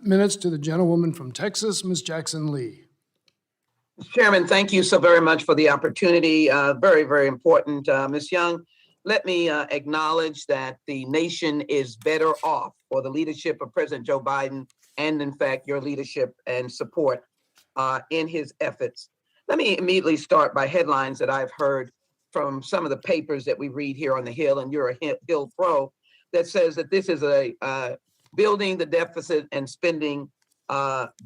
minutes to the gentlewoman from Texas, Ms. Jackson Lee. Mr. Chairman, thank you so very much for the opportunity. Very, very important. Ms. Young, let me acknowledge that the nation is better off for the leadership of President Joe Biden and, in fact, your leadership and support in his efforts. Let me immediately start by headlines that I've heard from some of the papers that we read here on the Hill, and you're a Hill pro, that says that this is a building the deficit and spending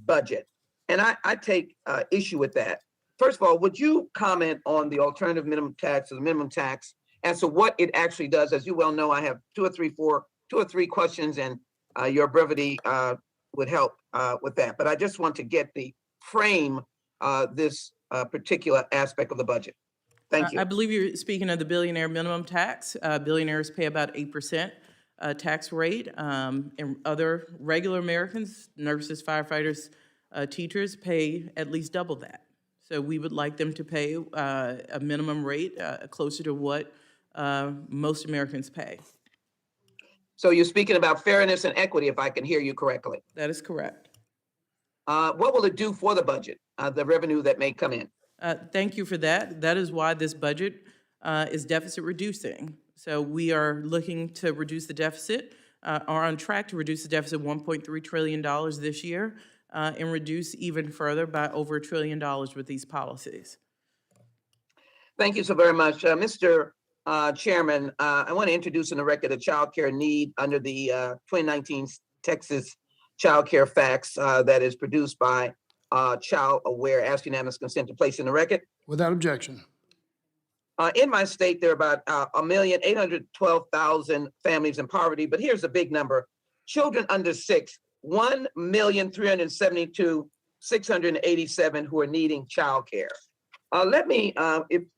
budget. And I take issue with that. First of all, would you comment on the alternative minimum tax or the minimum tax as to what it actually does? As you well know, I have two or three questions, and your brevity would help with that. But I just want to get the frame this particular aspect of the budget. Thank you. I believe you're speaking of the billionaire minimum tax. Billionaires pay about 8% tax rate, and other regular Americans, nurses, firefighters, teachers pay at least double that. So we would like them to pay a minimum rate closer to what most Americans pay. So you're speaking about fairness and equity, if I can hear you correctly. That is correct. What will it do for the budget, the revenue that may come in? Thank you for that. That is why this budget is deficit reducing. So we are looking to reduce the deficit, are on track to reduce the deficit $1.3 trillion this year, and reduce even further by over $1 trillion with these policies. Thank you so very much. Mr. Chairman, I want to introduce in the record a child care need under the 2019 Texas Child Care Facts that is produced by Child Aware. Ask unanimous consent to place in the record. Without objection. In my state, there are about 1,812,000 families in poverty, but here's a big number. Children under 6, 1,372,687 who are needing child care. Let me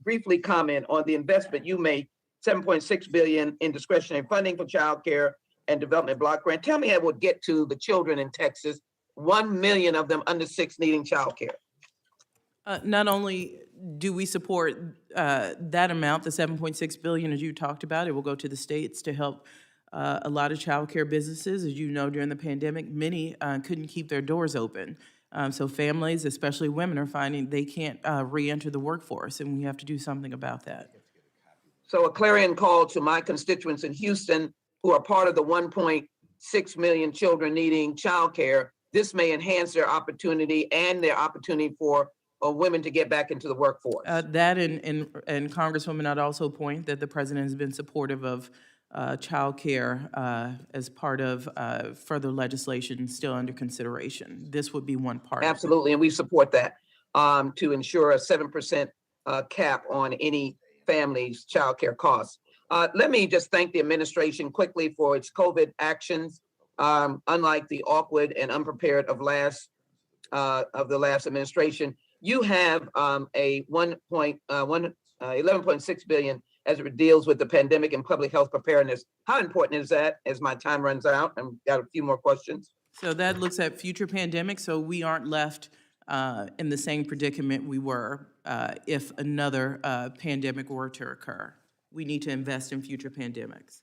briefly comment on the investment you made, $7.6 billion in discretionary funding for child care and development block grant. Tell me how it would get to the children in Texas, 1 million of them under 6 needing child care. Not only do we support that amount, the $7.6 billion as you talked about, it will go to the states to help a lot of child care businesses. As you know, during the pandemic, many couldn't keep their doors open. So families, especially women, are finding they can't re-enter the workforce, and we have to do something about that. So a clarion call to my constituents in Houston who are part of the 1.6 million children needing child care. This may enhance their opportunity and their opportunity for women to get back into the workforce. That and Congresswoman, I'd also point that the president has been supportive of child care as part of further legislation still under consideration. This would be one part. Absolutely, and we support that to ensure a 7% cap on any family's child care costs. Let me just thank the administration quickly for its COVID actions. Unlike the awkward and unprepared of the last administration, you have a 11.6 billion as it deals with the pandemic and public health preparedness. How important is that? As my time runs out, I've got a few more questions. So that looks at future pandemics, so we aren't left in the same predicament we were if another pandemic were to occur. We need to invest in future pandemics.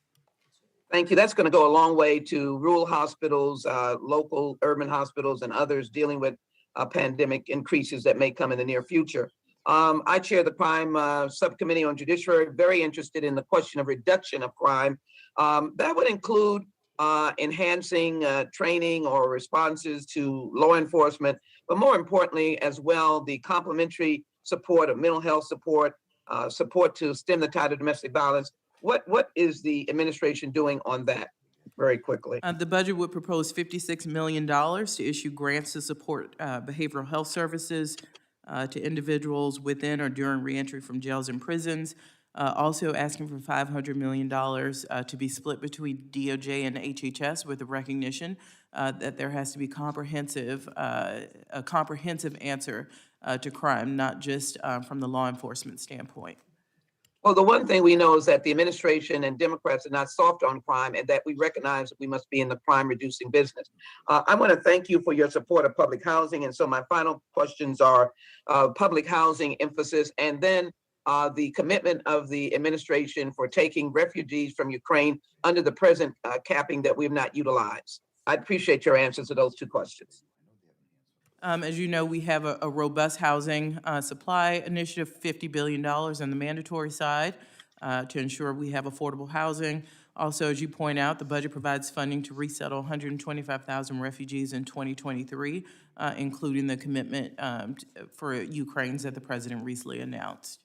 Thank you. That's going to go a long way to rural hospitals, local urban hospitals, and others dealing with pandemic increases that may come in the near future. I chair the crime subcommittee on judiciary, very interested in the question of reduction of crime. That would include enhancing training or responses to law enforcement, but more importantly as well, the complementary support of mental health support, support to stem the tide of domestic violence. What is the administration doing on that? Very quickly. The budget would propose $56 million to issue grants to support behavioral health services to individuals within or during reentry from jails and prisons. Also asking for $500 million to be split between DOJ and HHS with the recognition that there has to be a comprehensive answer to crime, not just from the law enforcement standpoint. Well, the one thing we know is that the administration and Democrats are not soft on crime, and that we recognize that we must be in the crime reducing business. I want to thank you for your support of public housing. And so my final questions are public housing emphasis, and then the commitment of the administration for taking refugees from Ukraine under the present capping that we have not utilized. I'd appreciate your answers to those two questions. As you know, we have a robust housing supply initiative, $50 billion on the mandatory side to ensure we have affordable housing. Also, as you point out, the budget provides funding to resettle 125,000 refugees in 2023, including the commitment for Ukraine's that the president recently announced.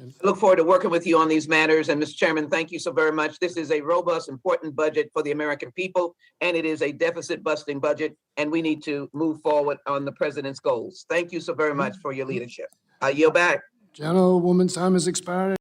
I look forward to working with you on these matters. And Mr. Chairman, thank you so very much. This is a robust, important budget for the American people, and it is a deficit-busting budget, and we need to move forward on the president's goals. Thank you so very much for your leadership. I yield back. Gentlewoman's time has expired.